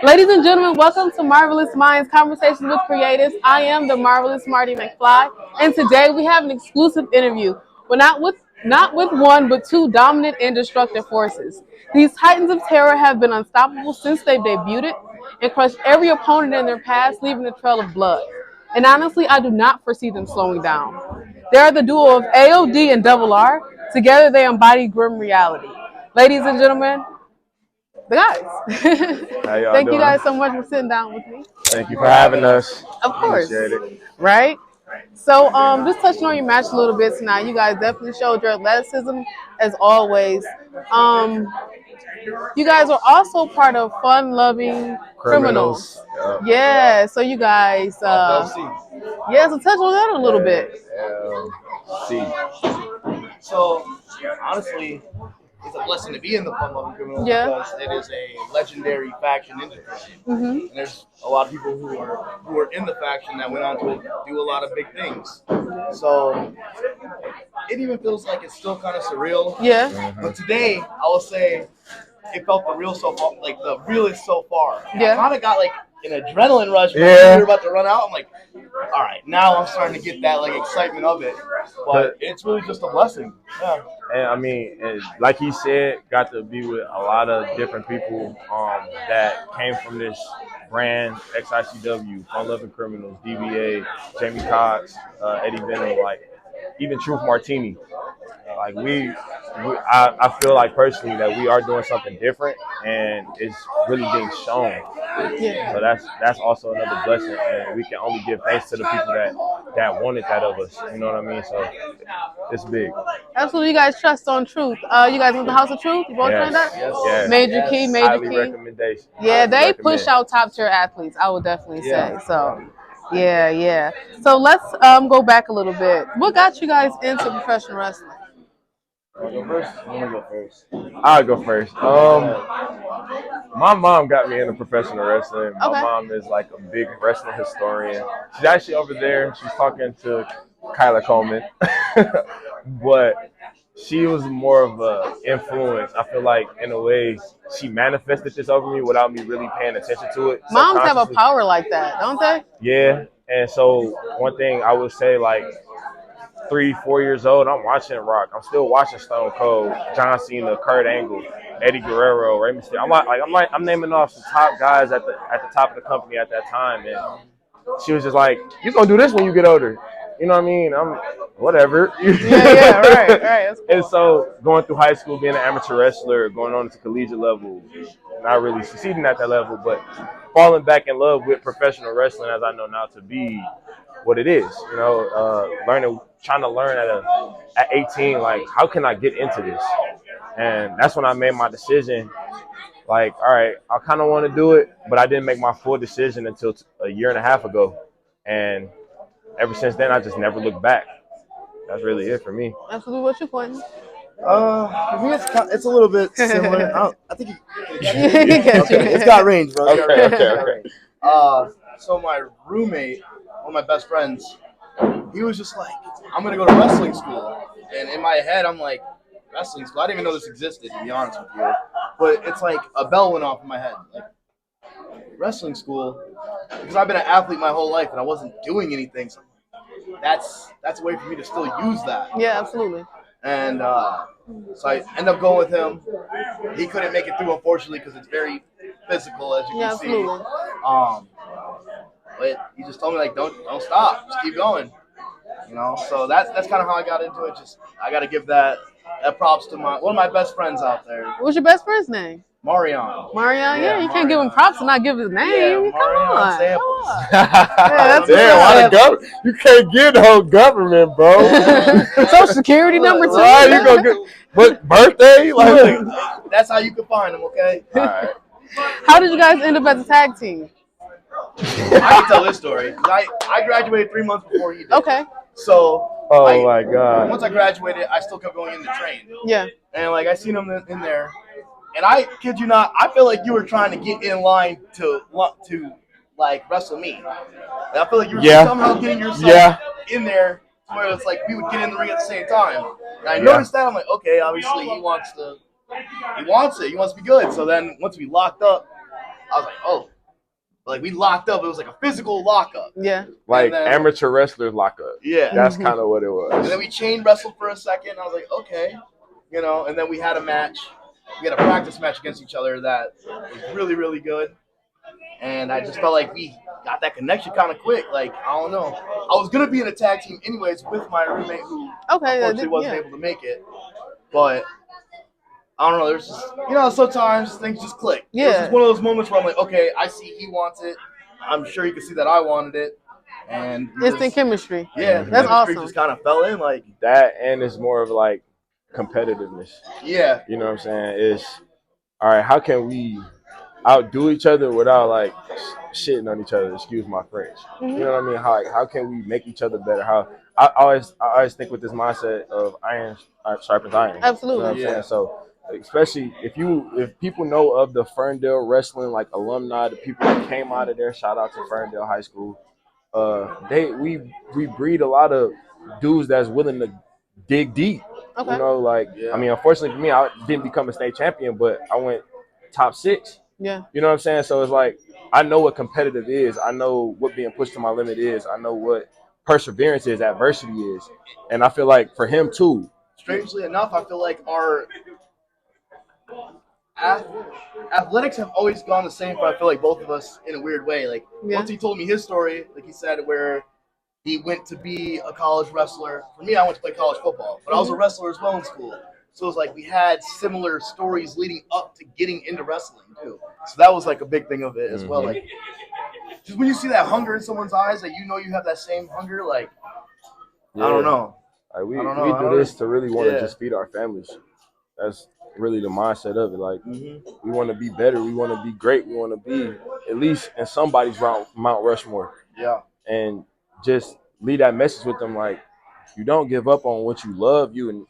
Ladies and gentlemen, welcome to Marvelous Minds Conversations with Creatives. I am the marvelous Marty McFly, and today we have an exclusive interview. Well, not with one, but two dominant and destructive forces. These titans of terror have been unstoppable since they've debuted and crushed every opponent in their path, leaving a trail of blood. And honestly, I do not foresee them slowing down. They are the duo of AOD and Double R. Together, they embody grim reality. Ladies and gentlemen, the guys. How y'all Thank you doing? guys so much for sitting down with me. Thank you for having us. Of course. Appreciate it. Right? So just touching on your match a little bit tonight. You guys definitely showed your athleticism as always. Um, you guys are also part of Fun Loving Criminals. Yeah, so you guys yeah, so touch on that a little bit. See. So, honestly, it's a blessing to be in the Fun Loving Criminals because it is a legendary faction in the community. And there's a lot of people who are in the faction that went on to do a lot of big things. So it even feels like it's still kind of surreal. Yeah. But today, I will say it felt the real so far, like the realest so far. Yeah. I kind of got like an adrenaline rush when we were about to run out. I'm like, all right, now I'm starting to get that like excitement of it. But it's really just a blessing. Yeah. And I mean, and like he said, got to be with a lot of different people that came from this brand, XICW, Fun Loving Criminals, DBA, Jamie Cox, Eddie Venom, like even Truth Martini. Like I feel like personally that we are doing something different, and it's really being shown. Yeah. So that's also another blessing, and we can only give thanks to the people that wanted that of us. You know what I mean? So it's big. Absolutely, you guys trust on Truth. You guys went to House of Truth? You both trained that? Yes. Major Key, Major Highly Key. recommendation. Yeah, they Highly push recommend. out top tier athletes, I would definitely say. So, yeah. So let's go back a little bit. What got you guys into professional wrestling? Want to go first? I want to go first. I'll go first. My mom got me into professional wrestling. My mom is like a big wrestling historian. She's actually over there. She's talking to Kyler Coleman. But she was more of an influence. I feel like, in a way, she manifested this over me without me really paying attention to it. Moms have a power like that, don't they? Yeah. And so one thing I would say, like, 3-4 years old, I'm watching Rock. I'm still watching Stone Cold, John Cena, Kurt Angle, Eddie Guerrero, Rey Mysterio. I'm naming off some top guys at the top of the company at that time, and she was just like, "You're gonna do this when you get older." You know what I mean? I'm whatever. Yeah, right. That's cool. And so going through high school, being an amateur wrestler, going on to collegiate level, not really succeeding at that level, but falling back in love with professional wrestling as I know now to be what it is. You know, trying to learn at 18, like, how can I get into this? And that's when I made my decision. Like, all right, I kind of want to do it, but I didn't make my full decision until a year and a half ago. And ever since then, I just never looked back. That's really it for me. Absolutely. What you pointing? For me, it's a little bit similar. I think Okay. it's got range, bro. Okay. So my roommate, one of my best friends, he was just like, I'm gonna go to wrestling school, and in my head, I'm like, wrestling school? I didn't even know this existed, to be honest with you. But it's like a bell went off in my head, like wrestling school, because I've been an athlete my whole life and I wasn't doing anything. So that's a way for me to still use that. Yeah, absolutely. And so I end up going with him. He couldn't make it through, unfortunately, because it's very physical, as you can see. Absolutely. But he just told me, like, don't stop, just keep going. You know, so that's kind of how I got into it. Just I got to give that props to one of my best friends out there. What's your best friend's name? Marion. Yeah, you can't give him props and not give his name. Yeah, Come on. Samples. That's Damn, why the government? You can't get the whole government, bro. Social security number 2. Right, you gonna get but birthday? Like, that's how you can find them, okay? all right. How did you guys end up as a tag team? I can tell this story. I graduated 3 months before he did. Okay. So My God. once I graduated, I still kept going in the train. Yeah. And like I seen him in there, and I kid you not, I feel like you were trying to get in line to like wrestle me. And I feel like you were somehow getting yourself in there where it's like we would get in the ring at the same time. And I noticed that, I'm like, okay, obviously he wants it. He wants to be good. So then once we locked up, I was like, oh, Like we locked up. It was like a physical lockup. Yeah. Like And then- amateur wrestlers lock up. Yeah. That's kind of what it And then was. we chain wrestled for a second. I was like, okay, and then we had a match. We had a practice match against each other that was really, really good. And I just felt like we got that connection kind of quick. Like, I don't know. I was going to be in a tag team anyways with my roommate who Okay. unfortunately wasn't able to make it. But I don't know. There's just, sometimes things just click. Yeah. It was just one of those moments where I'm like, okay, I see he wants it. I'm sure you can see that I wanted it. And Instant chemistry. Yeah, the That's chemistry awesome. just kind of fell in. Like, That and it's more of like competitiveness. yeah. You know what I'm saying? It's all right. How can we outdo each other without like shitting on each other? Excuse my French. You know what I mean? How can we make each other better? How I always think with this mindset of iron sharpens iron. Absolutely. You know what I'm Yeah. saying? So especially if people know of the Ferndale wrestling like alumni, the people that came out of there, shout out to Ferndale High School. We breed a lot of dudes that's willing to dig deep. Okay. I mean, unfortunately for me, I didn't become a state champion, but I went top 6. Yeah. You know what I'm saying? So it's like I know what competitive is. I know what being pushed to my limit is. I know what perseverance is, adversity is, and I feel like for him too. Strangely enough, I feel like our athletics have always gone the same, but I feel like both of us in a weird way. Like, Yeah. once he told me his story, like he said, where he went to be a college wrestler. For me, I went to play college football, but I was a wrestler as well in school. So it was like we had similar stories leading up to getting into wrestling too. So that was like a big thing of it as well. Like, just when you see that hunger in someone's eyes, that you have that same hunger. Like, I don't know. Like we I don't know. I do don't this to really want to Yeah. just feed our families. That's really the mindset of it. Like Mm-hmm. we want to be better. We want to be great. We want to be at least in somebody's Mount Rushmore, Yeah. and just leave that message with them. Like you don't give up on what you love, and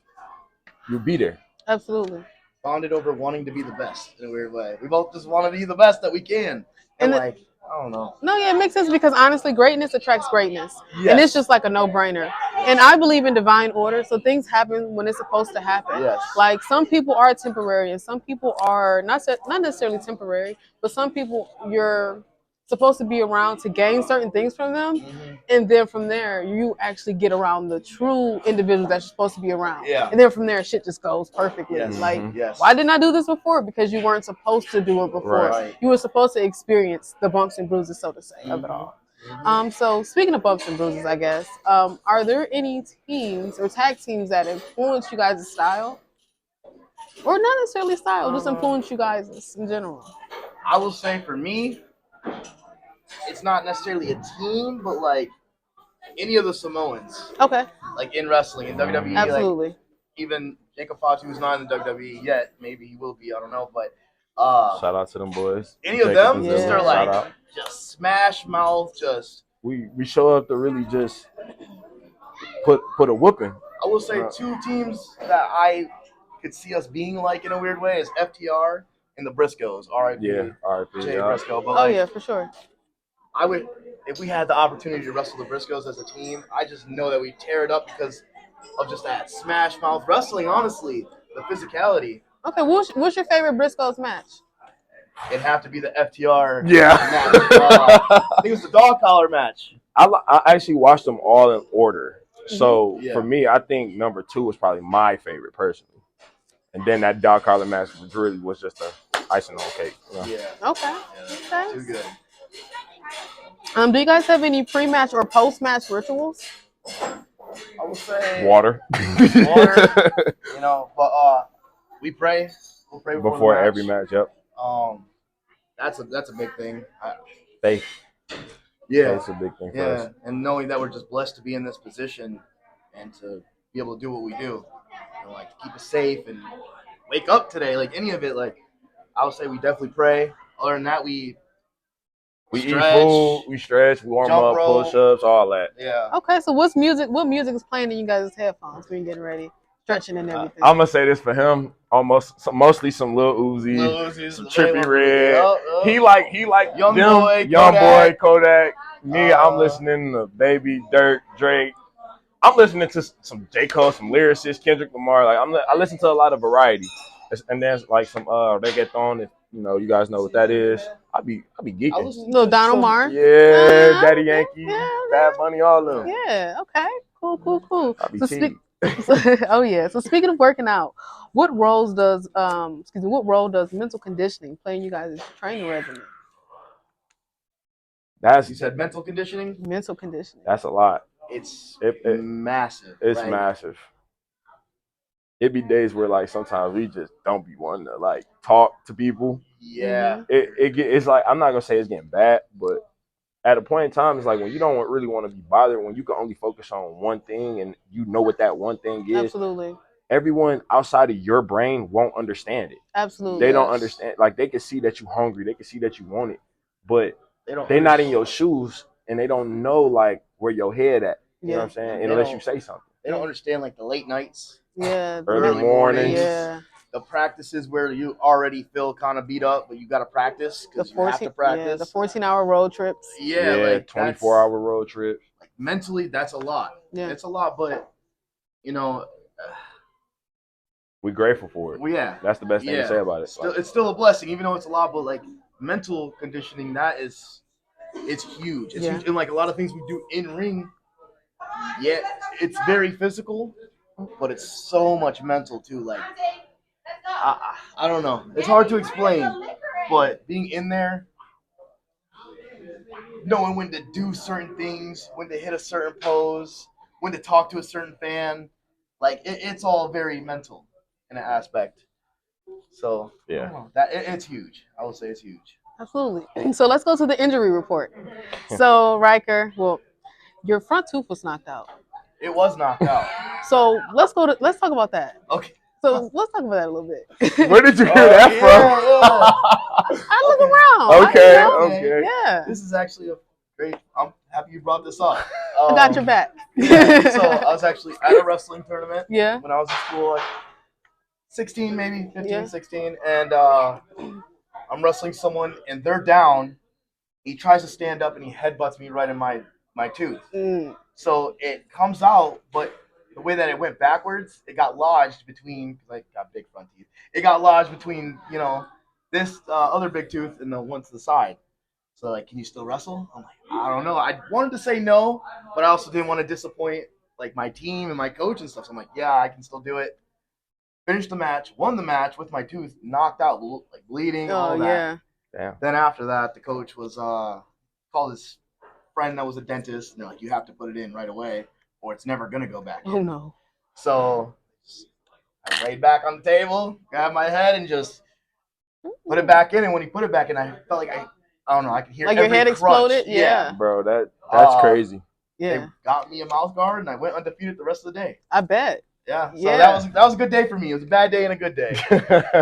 you'll be there. Absolutely. Bonded over wanting to be the best in a weird way. We both just want to be the best that we can. And And I don't know. No, yeah, it makes sense because honestly, greatness attracts greatness. Yes. And it's just like a no-brainer. And I believe in divine order, so things happen when it's supposed to happen. Yes. Like some people are temporary and some people are not necessarily temporary, but some people you're supposed to be around to gain certain things from them. Mm-hmm. And then from there, you actually get around the true individuals that you're supposed to be around. Yeah. And then from there, shit just goes perfectly. Yes. Like, Yes. why didn't I do this before? Because you weren't supposed to do it before. Right. You were supposed to experience the bumps and bruises, so to say, of it all. So speaking of bumps and bruises, I guess, are there any teams or tag teams that influence you guys' style? Or not necessarily style, just influence you guys in general? I will say for me, it's not necessarily a team, but like any of the Samoans, Okay, like in wrestling, in WWE, absolutely. like even Jacob Fatu, who's not in the WWE yet, maybe he will be, I don't know, but Shout out to them boys. any of Jacob them, and Yeah. just Zilla, are shout like out. just smash mouth, just. We show up to really just put a whooping. I will say two teams that I could see us being like in a weird way is FTR and the Briscoes. R.I.P. Yeah, RIP. Jay Yeah. Briscoe. But Oh like, yeah, for sure. I would, if we had the opportunity to wrestle the Briscoes as a team, I just know that we tear it up because of just that smash mouth wrestling. Honestly, the physicality. Okay, what's your favorite Briscoes match? It'd have to be the FTR Yeah. match. I think it was the dog collar match. I actually watched them all in order. So Yeah. for me, I think number 2 was probably my favorite personally. And then that dog collar match really was just a icing on the cake. You know? Yeah. Okay. Yeah. Okay. Too good. Do you guys have any pre-match or post-match rituals? I will say Water. Water. But we pray. We'll pray Before the match. every match, yep. That's a big thing. Faith. Yeah. That's a big thing for Yeah, us. and knowing that we're just blessed to be in this position and to be able to do what we do, like to keep us safe and wake up today, like any of it, like I would say we definitely pray. Other than that, we We stretch. eat food, we stretch, warm Jump up, rope. push-ups, all that. Yeah. Okay, so what music is playing in you guys' headphones when you're getting ready, stretching and everything? I'm gonna say this for him, mostly some Lil Uzi, Lil Uzi's some the Trippy favorite. Red. Yup. He like Young them, Boy, Young Kodak. Boy, Kodak. Me, I'm Uh, listening to Baby, Dirk, Drake. I'm listening to some J. Cole, some lyricists, Kendrick Lamar. Like I listen to a lot of variety, and then like some reggaeton, you guys know what that is. I be I geeking. listen Little to Donald some- Mar. Yeah, Daddy Yankee, Yeah, Bad Bunny, all of them. yeah. Okay. Cool. I be So cheating. oh yeah. So speaking of working out, what role does mental conditioning play in you guys' training regimen? You said mental conditioning. Mental conditioning. That's a lot. It's It- massive. It's Like, massive. It be days where like sometimes we just don't be wanting to like talk to people. Yeah. It's like, I'm not gonna say it's getting bad, but at a point in time, it's like when you don't really want to be bothered, when you can only focus on one thing and you know what that one thing is. Absolutely. Everyone outside of your brain won't understand it. Absolutely. They don't understand. Like, they can see that you're hungry, they can see that you want it, but They're not in your shoes and they don't know like where your head at. You know what I'm saying? They Unless don't- you say something. They don't understand like the late nights, Yeah. Early mornings. Yeah. the practices where you already feel kind of beat up, but you got to practice The because you have to practice. Yeah, the 14-hour road trips. Yeah, like 24-hour road trip. Like, mentally, that's a lot. Yeah. It's a lot, but you know, We're grateful for it. well, yeah, That's the best thing to say about it. It's still a blessing, even though it's a lot. But like mental conditioning, it's huge. It's Yeah. huge, and like a lot of things we do in ring. Yeah, it's very physical, but it's so much mental too. Like I don't know. It's hard to explain, but being in there, knowing when to do certain things, when to hit a certain pose, when to talk to a certain fan, like it's all very mental in an aspect. So I don't know. It's huge. I would say it's huge. Absolutely. So let's go to the injury report. So Riker, well, your front tooth was knocked out. It was knocked out. So let's talk about that. Okay. So let's talk about that a little bit. Where did you hear that from? I look around. Okay, I, okay. Yeah. This is actually a great. I'm happy you brought this up. I got your back. Yeah, so I was actually at a wrestling tournament Yeah. when I was in school, like 16, maybe 15, Yeah. 16, and I'm wrestling someone, and they're down. He tries to stand up, and he headbutts me right in my tooth. Mm. So it comes out, but the way that it went backwards, it got lodged between, because I got big front teeth. It got lodged between, this other big tooth and the one to the side. So, like, can you still wrestle? I'm like, I don't know. I wanted to say no, but I also didn't want to disappoint, like, my team and my coach and stuff. So I'm like, yeah, I can still do it. Finished the match, won the match with my tooth knocked out, like, bleeding, all Oh that. yeah. Damn. Then after that, the coach was called his friend that was a dentist, and they're like, you have to put it in right away, or it's never gonna go back in. Oh no. So I laid back on the table, grabbed my head, and just put it back in. And when he put it back in, I felt like I don't know, I could hear Like your every head crunch. exploded? Yeah. Bro, that's crazy. Yeah. They got me a mouth guard, and I went undefeated the rest of the day. I bet. Yeah. So Yeah. that was a good day for me. It was a bad day and a good day.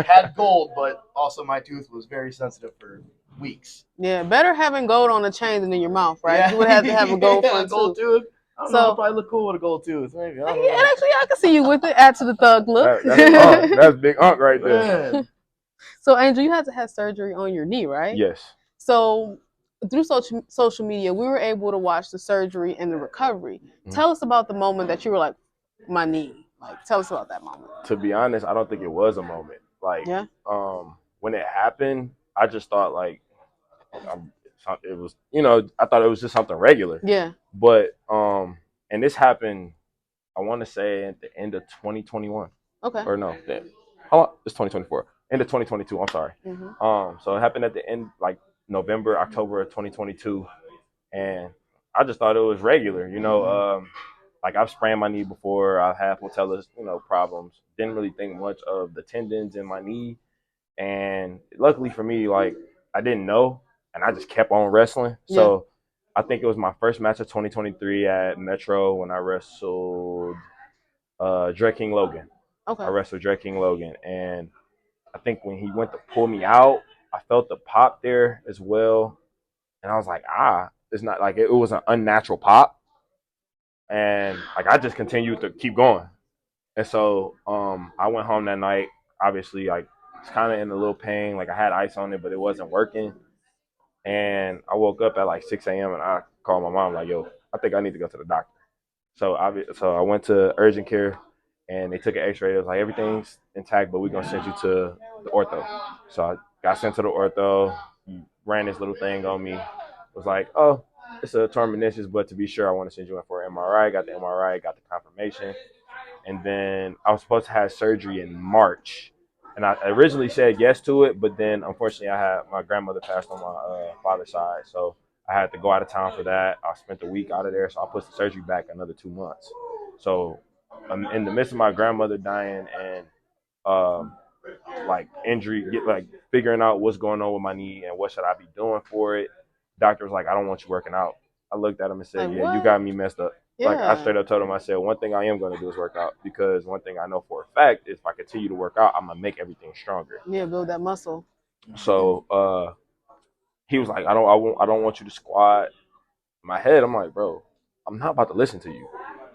Had gold, but also my tooth was very sensitive for weeks. Yeah. Better having gold on the chain than in your mouth, right? Yeah. You would have to have a gold front gold tooth. tooth. I don't So- know. I'll probably look cool with a gold tooth. Maybe. I don't know. Yeah, actually, I can see you with it. Add to the thug look. That's big Unk right there. Man. So, Angel, you had to have surgery on your knee, right? Yes. So, through social media, we were able to watch the surgery and the recovery. Tell us about the moment that you were like, my knee. Like, tell us about that moment. To be honest, I don't think it was a moment. Like, Yeah. When it happened, I just thought like it was, I thought it was just something regular. Yeah. But and this happened, I want to say at the end of 2021. Okay. Or no, it's 2024. End of 2022. I'm sorry. Mm-hmm. So it happened at the end, like November, October of 2022, and I just thought it was regular. Like I've sprained my knee before. I've had patella, problems. Didn't really think much of the tendons in my knee, and luckily for me, like I didn't know, and I just kept on wrestling. Yeah. So I think it was my first match of 2023 at Metro when I wrestled Dre King Logan. Okay. I wrestled Dre King Logan, and I think when he went to pull me out, I felt the pop there as well, and I was like, it's not like it was an unnatural pop. And like I just continued to keep going. And so I went home that night, obviously like it's kind of in a little pain, like I had ice on it, but it wasn't working. And I woke up at like 6 a.m. and I called my mom like, yo, I think I need to go to the doctor. So I went to urgent care and they took an x-ray. It was like, everything's intact, but we're going to send you to the ortho. So got sent to the ortho. He ran this little thing on me. Was like, oh, it's a torn meniscus, but to be sure, I want to send you in for an MRI. Got the MRI, got the confirmation. And then I was supposed to have surgery in March. And I originally said yes to it, but then unfortunately I had my grandmother passed on my father's side. So I had to go out of town for that. I spent a week out of there, so I pushed the surgery back another 2 months. So I'm in the midst of my grandmother dying and like injury, figuring out what's going on with my knee and what should I be doing for it. Doctor was like, I don't want you working out. I looked at him and said, Like, yeah, what? you got me messed up. Like I Yeah. straight up told him, I said, one thing I am going to do is work out, because one thing I know for a fact is if I continue to work out, I'm gonna make everything stronger. Yeah, build that muscle. So he was like, I don't want you to squat. In my head, I'm like, bro, I'm not about to listen to you.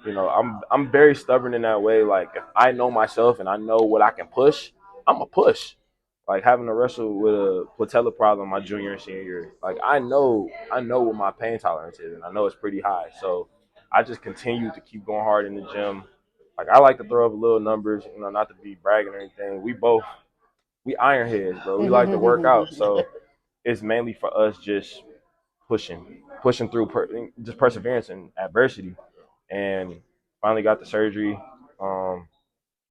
You know, I'm very stubborn in that way. Like if I know myself and I know what I can push, I'm a push. Like having to wrestle with a patella problem my junior and senior year, like I know what my pain tolerance is, and I know it's pretty high. So I just continue to keep going hard in the gym. Like I like to throw up little numbers, you know, not to be bragging or anything. We iron heads, bro. We like to work out, so it's mainly for us just pushing through, just perseverance and adversity. And finally got the surgery.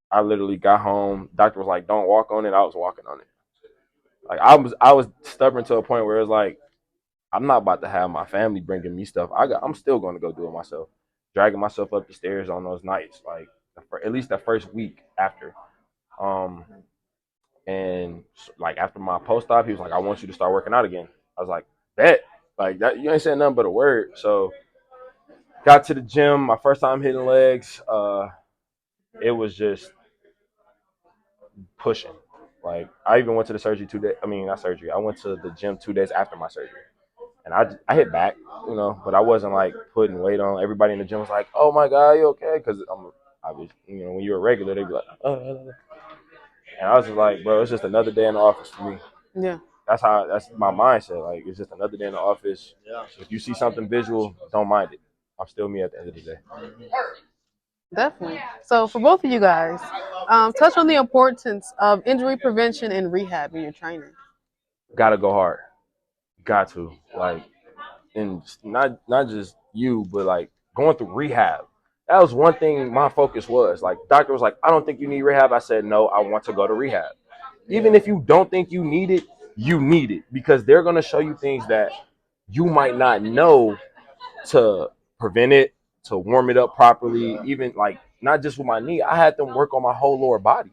I literally got home. Doctor was like, "Don't walk on it." I was walking on it. Like I was stubborn to a point where it's like, I'm not about to have my family bringing me stuff. I'm still going to go do it myself, dragging myself up the stairs on those nights, like at least the first week after. And like after my post op, he was like, "I want you to start working out again." I was like, "Bet." Like that, you ain't saying nothing but a word. So got to the gym, my first time hitting legs. It was just pushing. Like I even went to the surgery 2 days. I mean, not surgery. I went to the gym 2 days after my surgery, and I hit back, you know, but I wasn't like putting weight on. Everybody in the gym was like, "Oh my God, you okay?" Because I was, you know, when you're a regular, they'd be like, and I was just like, bro, it's just another day in the office for me. Yeah. That's my mindset. Like it's just another day in the office. Yeah. If you see something visual, don't mind it. I'm still me at the end of the day. Definitely. So for both of you guys, touch on the importance of injury prevention and rehab in your training. Gotta go hard. Got to, like, and not just you, but like going through rehab. That was one thing my focus was. Like doctor was like, I don't think you need rehab. I said no, I want to go to rehab. Even if you don't think you need it because they're gonna show you things that you might not know to prevent it, to warm it up properly. Even like not just with my knee, I had them work on my whole lower body,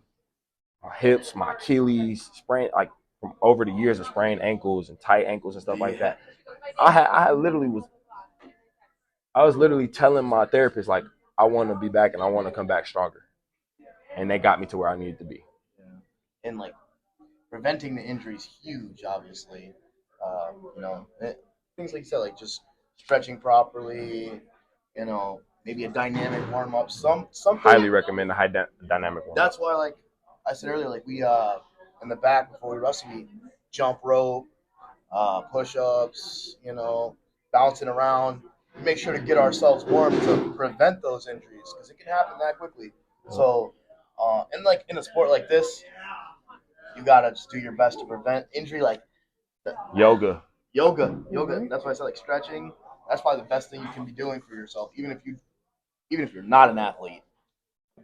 my hips, my Achilles, sprain, like from over the years of sprained ankles and tight ankles and stuff like that. I was literally telling my therapist like I want to be back and I want to come back stronger, and they got me to where I needed to be. Yeah. And like preventing the injury is huge, obviously. You know, things like you said, like just stretching properly. You know, maybe a dynamic warm up. Something. Highly recommend the dynamic one. That's why, like I said earlier, like we in the back before we wrestle, we jump rope, push ups. You know, bouncing around. Make sure to get ourselves warm to prevent those injuries because it can happen that quickly. So, and like in a sport like this, you gotta just do your best to prevent injury. Like Yoga. yoga. Mhm. That's why I said like stretching. That's probably the best thing you can be doing for yourself, even if you're not an athlete.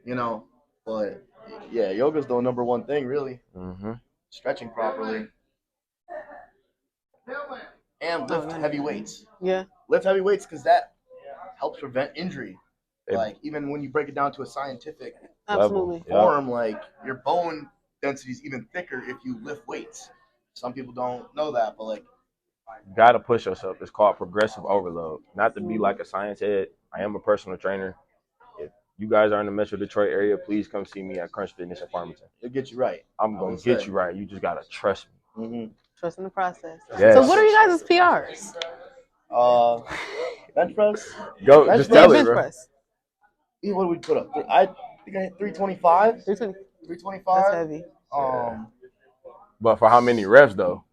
You know, but yeah, yoga's the number one thing, really. Mm-hmm. Stretching properly and lift heavy weights. Yeah. Lift heavy weights because that helps prevent injury. It- Like even when you break it down to a scientific Absolutely. Yeah. form, like your bone density is even thicker if you lift weights. Some people don't know that, but like Gotta push yourself. It's called progressive overload. Not to be like a science head. I am a personal trainer. If you guys are in the Metro Detroit area, please come see me at Crunch Fitness in Farmington. it'll get you right. I'm gonna get you right. You just gotta trust me. Mm-hmm. Trust in the process. Yes. So what are you guys' PRs? Bench press. Go, That's just the tell it, bench bro. press. What did we put up? I think I hit 325. 320. 325. That's heavy. But for how many reps though?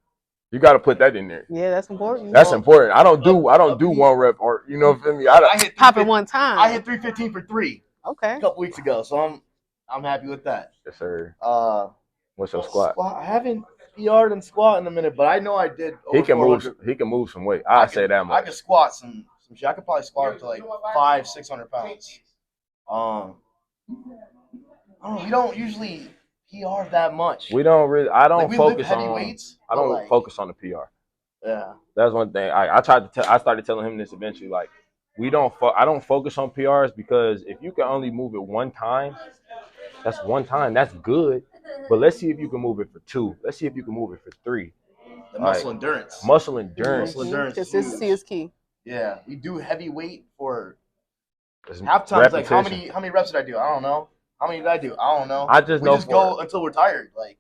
You gotta put that in there. Yeah, that's important. That's important. I don't do one rep or you know feel me. I hit Pop it one time. I hit 315 for 3 Okay. a couple weeks ago, so I'm happy with that. Yes, sir. Uh, What's your squat? I haven't PR'd and squat in a minute, but I know I did. He Over can move. 400. He can move some weight. I say that I much. could squat some shit. I could probably squat up to like 500-600 pounds. I don't know. We don't usually PR that much. We don't really. I don't Like, we lift focus heavy on. weights, I but, don't like, focus on the PR. Yeah. That's one thing. I tried to. I started telling him this eventually. Like, we don't. I don't focus on PRs because if you can only move it one time, that's one time. That's good. But let's see if you can move it for 2. Let's see if you can move it for 3. The Like, muscle endurance. Muscle endurance. Muscle endurance. Consistency is key. Yeah, we do heavy weight for It's half times. Like, how repetition. many reps did I do? I don't know. How many did I do? I don't know. I just We know just go until we're tired. Like,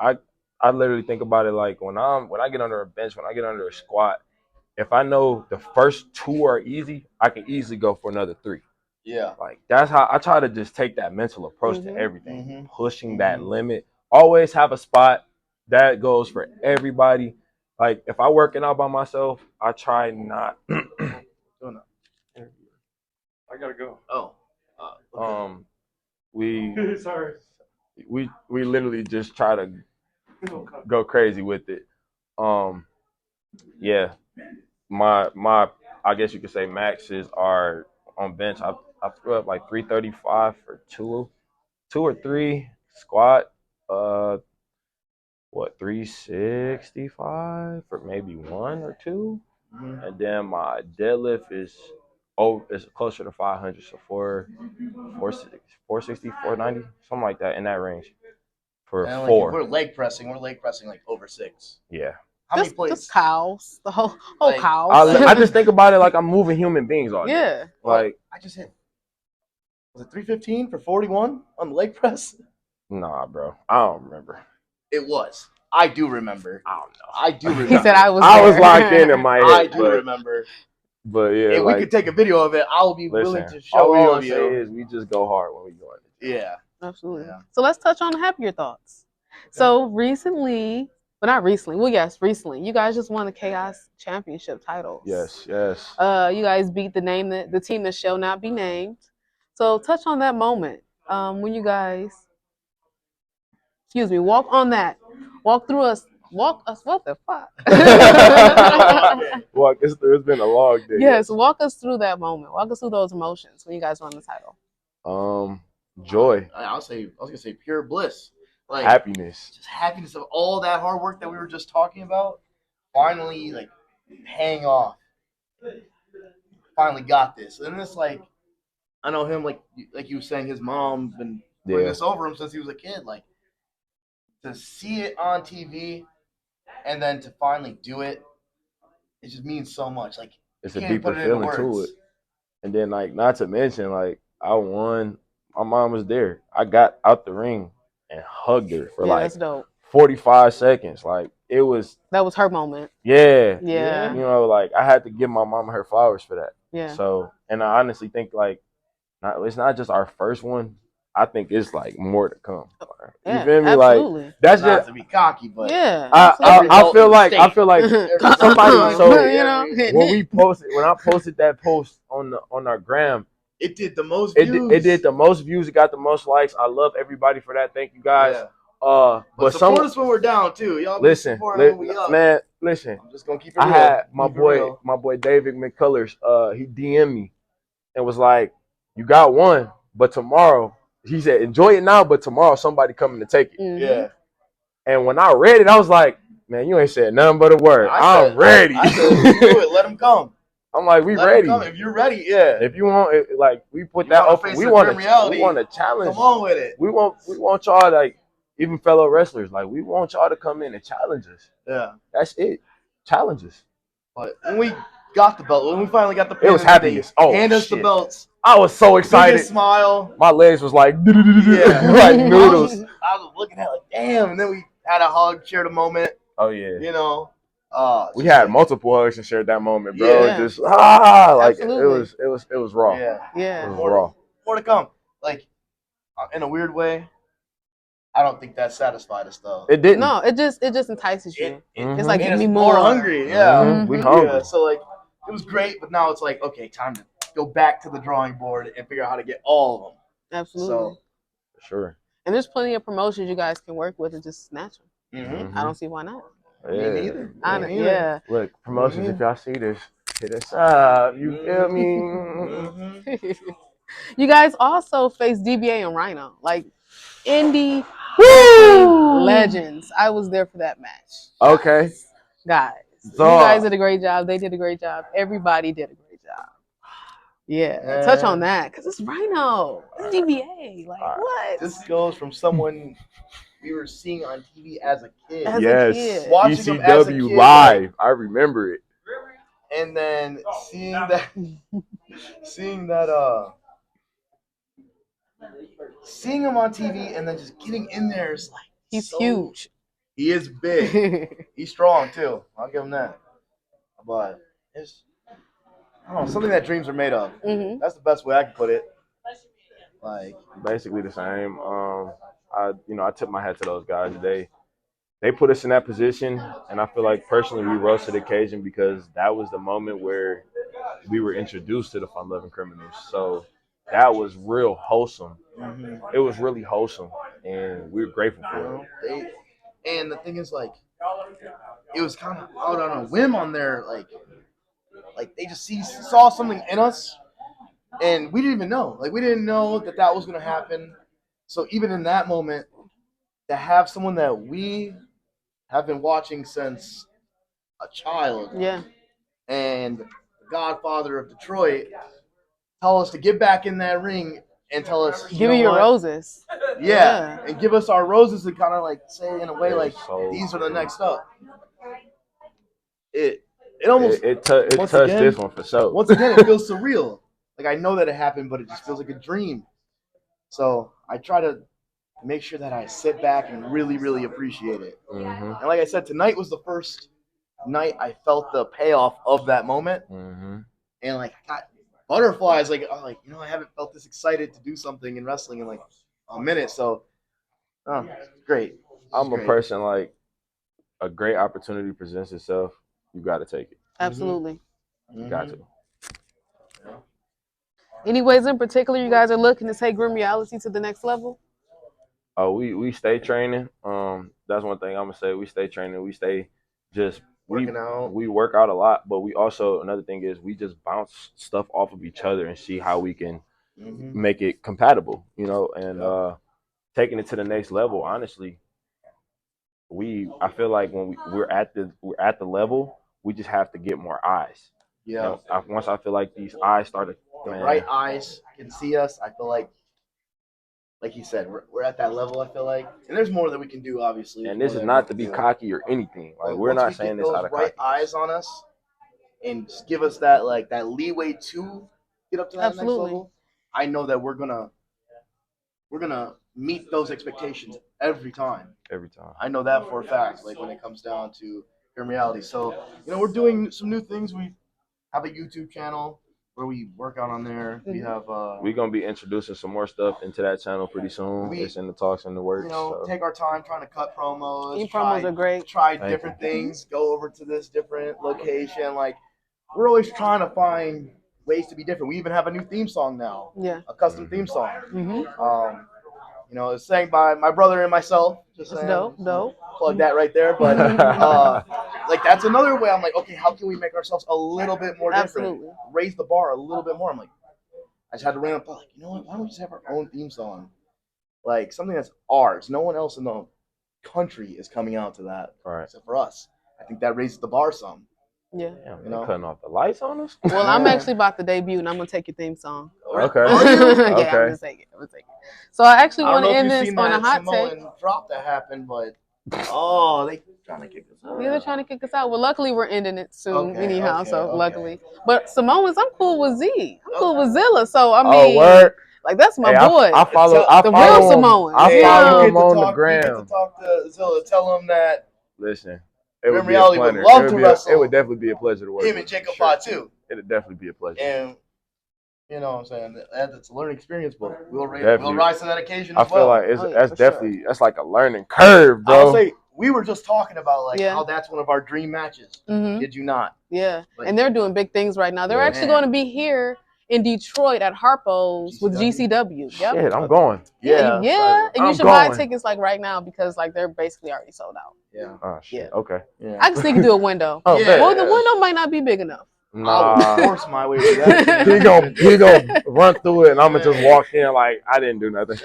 I literally think about it like when I get under a bench, when I get under a squat, if I know the first 2 are easy, I can easily go for another 3. yeah. Like, that's how I try to just take that mental approach to Mhm. everything, pushing that limit. Always have a spot that goes for everybody. Like, if I working out by myself, I try not. I gotta go. Oh. Okay. We Sorry. we literally just try to go crazy with it. Yeah, my I guess you could say maxes are on bench. I threw up like 335 for 2 or 3 squat. 365 for maybe 1 or 2, and then my deadlift is closer to 500, so 460, 490, something like that in that range for And, like, 4. if we're leg pressing like over 6. Yeah. How many plates? Just cows. The whole Like, cows. I just think about it like I'm moving human beings all day. Yeah. Like, I just hit. Was it 315 for 41 on the leg press? nah, bro. I don't remember. It was. I do remember. I don't know. I do remember. He said I was. I was there. locked in my head. I do remember. But yeah, If like, we could take a video of it, I'll be willing listen, to show all all I of say you. is we just go hard when we go in. Yeah. Absolutely. Yeah. So let's touch on happier thoughts. So recently, well, not recently. Well, yes, recently. You guys just won the Chaos Championship titles. Yes, yes. You guys beat the team that shall not be named. So touch on that moment when you guys, walk on that, walk us. What the fuck? Walk us through. It's been a long day. Yes, walk us through that moment. Walk us through those emotions when you guys won the title. Joy, I was gonna say pure bliss. Like, happiness. just happiness of all that hard work that we were just talking about. Finally, like, paying off. Finally got this, and it's like, I know him, like you were saying, his mom's been putting Yeah. this over him since he was a kid. Like, to see it on TV and then to finally do it, it just means so much. Like, It's you a can't deeper put it into feeling to words. it. And then, like, not to mention, like, I won. My mom was there. I got out the ring and hugged her for Yeah, like that's dope. 45 seconds. Like, it was, That was her moment. yeah. Yeah. You know, like, I had to give my mom her flowers for that. Yeah. So, and I honestly think, like, it's not just our first one. I think it's like more to come. Yeah, You feel me? absolutely. Like, that's Not just. to be cocky, but Yeah. I feel like somebody. So You know, when I posted that post on our gram, it did the most it views. did the most views. It got the most likes. I love everybody for that. Thank you guys. Yeah. But support us when we're down too. Y'all listen, when we up. man, listen. I'm just gonna keep it real. I had my Keep it real. boy David McCullers. He DM'd me and was like, "You got one, but tomorrow." He said, "Enjoy it now, but tomorrow somebody coming to take it." Mhm. Yeah. And when I read it, I was like, "Man, you ain't said nothing but a word. I'm ready." I said, do it. Let them come. I'm like, we Let ready. them come. If you're ready, yeah. If you want, like, we put You that wanna open. face We the want grim reality, to challenge. Come on with it. We want y'all, like, even fellow wrestlers, like, we want y'all to come in and challenge us. Yeah. That's it. Challenge us. But when we got the belt, when we finally got the It was happiness. Oh, hand us the shit. belts. I was so excited. Biggest smile. My legs was like, Yeah. like noodles. I was looking at it like, damn. And then we had a hug, shared a moment. Oh yeah. You know. We had multiple hugs and shared that moment, bro. Yeah. Just like Absolutely. it was raw. Yeah. Yeah. It was raw. More to come. Like, in a weird way, I don't think that satisfied us though. It didn't. No, it just entices you. Mhm. It's like, Made give us me more more. hungry. Yeah. Mhm. We hungry. Yeah. So, like, it was great, but now it's like, okay, time to go back to the drawing board and figure out how to get all of them. Absolutely. So, For sure. And there's plenty of promotions you guys can work with and just snatch them. Mm-hmm. I don't see why not. Me neither. Yeah. Look, promotions. If y'all see this, hit us up. You feel me? Mm-hmm. You guys also face DBA and Rhino, like indie Woo! legends. I was there for that match. Okay. Guys, So, you guys did a great job. They did a great job. Everybody did a great job. Yeah, touch on that because it's Rhino, it's DBA. Like what? This goes from someone we were seeing on TV as a kid. As a yes, kid. Watching him as a ECW kid, live. like- I remember it. And then seeing that seeing him on TV and then just getting in there is like He's so- huge. He is big. He's strong too. I'll give him that. But it's I don't know, something that dreams are made of. Mhm. That's the best way I can put it. Like Basically the same. I tip my hat to those guys. They put us in that position, and I feel like personally we rose to the occasion because that was the moment where we were introduced to the fun loving criminals. So that was real wholesome. It was really wholesome, and we were grateful for it. And the thing is, like, it was kind of out on a whim on their like they just saw something in us, and we didn't even know. Like, we didn't know that was going to happen. So even in that moment, to have someone that we have been watching since a child, Yeah. and the Godfather of Detroit, tell us to get back in that ring and tell us, Give me your roses. Yeah, and give us our roses and kind of like say in a way like So these are the next up. It almost it touched again, this one for sure. Once again, it feels surreal. Like I know that it happened, but it just feels like a dream. So I try to make sure that I sit back and really, really appreciate it. Mm-hmm. And like I said, tonight was the first night I felt the payoff of that moment, Mm-hmm. and like I got butterflies. Like I haven't felt this excited to do something in wrestling in like a minute. So, it's great. I'm a person like a great opportunity presents itself. You got to take it. Absolutely. You got to. Mm-hmm. Any ways in particular you guys are looking to take Grim Reality to the next level? Oh, we stay training. That's one thing I'm gonna say. We stay training. We stay just Working out. We work out a lot, but we also another thing is we just bounce stuff off of each other and see how we can make it compatible. And taking it to the next level. Honestly, I feel like when we're at the level, we just have to get more eyes. Yeah. Once I feel like these eyes started, The right eyes can see us. I feel like you said, we're at that level. I feel like, and there's more that we can do, obviously. And this is not to be cocky or anything. Like we're not saying this out of right cocky. eyes on us, and just give us that leeway to get up to that next level. I know that we're gonna meet those expectations every time. Every time. I know that for a fact. Like when it comes down to Grim Reality, so we're doing some new things. We have a YouTube channel where we work out on there. We have we're gonna be introducing some more stuff into that channel pretty soon. It's in the talks, in the works. Take our time trying to cut promos. Promos are great. Try different things. Go over to this different location. Like we're always trying to find ways to be different. We even have a new theme song now. Yeah. A custom theme song. Mm-hmm. It's sang by my brother and myself. Just saying. Dope. Plug that right there. But like that's another way. I'm like, okay, how can we make ourselves a little bit more different? Absolutely. Raise the bar a little bit more. I'm like, I just had to random thought, like, you know what? Why don't we just have our own theme song? Like something that's ours. No one else in the country is coming out to that, except for us. I think that raises the bar some. Yeah. Damn, cutting off the lights on us. Well, I'm actually about to debut, and I'm gonna take your theme song. Okay. Yeah, I'm gonna take it. So I actually want to end this on a hot take. Drop that happened, but they trying to kick us out. Yeah, they're trying to kick us out. Well, luckily we're ending it soon, anyhow. So luckily, but Samoans, I'm cool with Z. I'm cool with Zilla. So I mean, like that's my boy. I follow the real Samoan. I follow him on the gram. gram. Talk to Zilla. Tell him that. Listen. It would, Reality would love to wrestle. It would definitely be a pleasure to work with him and Jacob Pot too. It would definitely be a pleasure. And you know what I'm saying? That's a learning experience, but we'll rise to that occasion as well. I feel like that's definitely that's like a learning curve, bro. I'll say we were just talking about how that's one of our dream matches. Mm-hmm. Did you not? Yeah. And they're doing big things right now. They're actually going to be here in Detroit at Harpo's with GCW. Yep. Shit, I'm going. Yeah, excited. and you I'm should buy going. tickets like right now because like they're basically already sold out. Yeah. Oh shit. Yeah. Okay. Yeah. I can sneak do a window. Oh, Yeah. bet. Well, the window might not be big enough. I'll Nah. force my way to that. he gonna run through it, and I'm gonna just walk in like I didn't do nothing.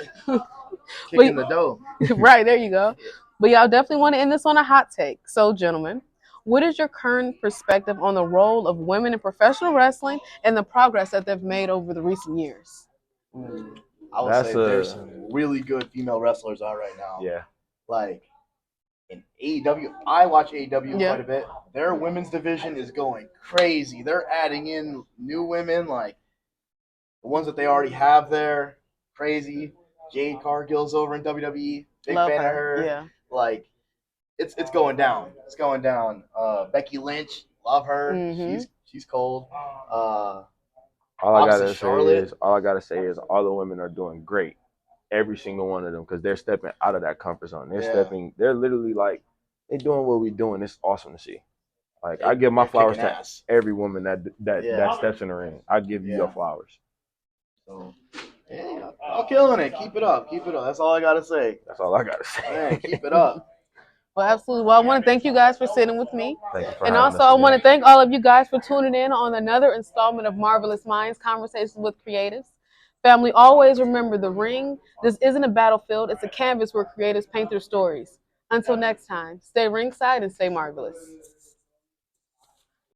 Kicking the dough. Right, there you go. But y'all definitely want to end this on a hot take. So, gentlemen, what is your current perspective on the role of women in professional wrestling and the progress that they've made over the recent years? I would That's say there's some really good female wrestlers out right now. Yeah. Like in AEW, I watch AEW Yeah. quite a bit. Their women's division is going crazy. They're adding in new women, like the ones that they already have there. Crazy. Jade Cargill's over in WWE. Big Love fan of her. her. Yeah. Like it's going down. It's going down. Becky Lynch, love her. Mhm. She's cold. All I Obviously, gotta Charlotte. say is all the women are doing great. Every single one of them, because they're stepping out of that comfort zone. They're literally like, they're doing what we're doing. It's awesome to see. Like I give my They're flowers kicking to ass. every woman that Yeah. steps in the ring. I give you your flowers. So, yeah, y'all killing it. Keep it up. Keep it up. That's all I gotta say. That's all I gotta say. Man, keep it up. Well, absolutely. Well, I want to thank you guys for sitting with me. Thank you for And having also, us I again. want to thank all of you guys for tuning in on another installment of Marvelous Minds Conversations with Creatives. Family, always remember the ring. This isn't a battlefield. It's a canvas where creators paint their stories. Until next time, stay ringside and stay marvelous.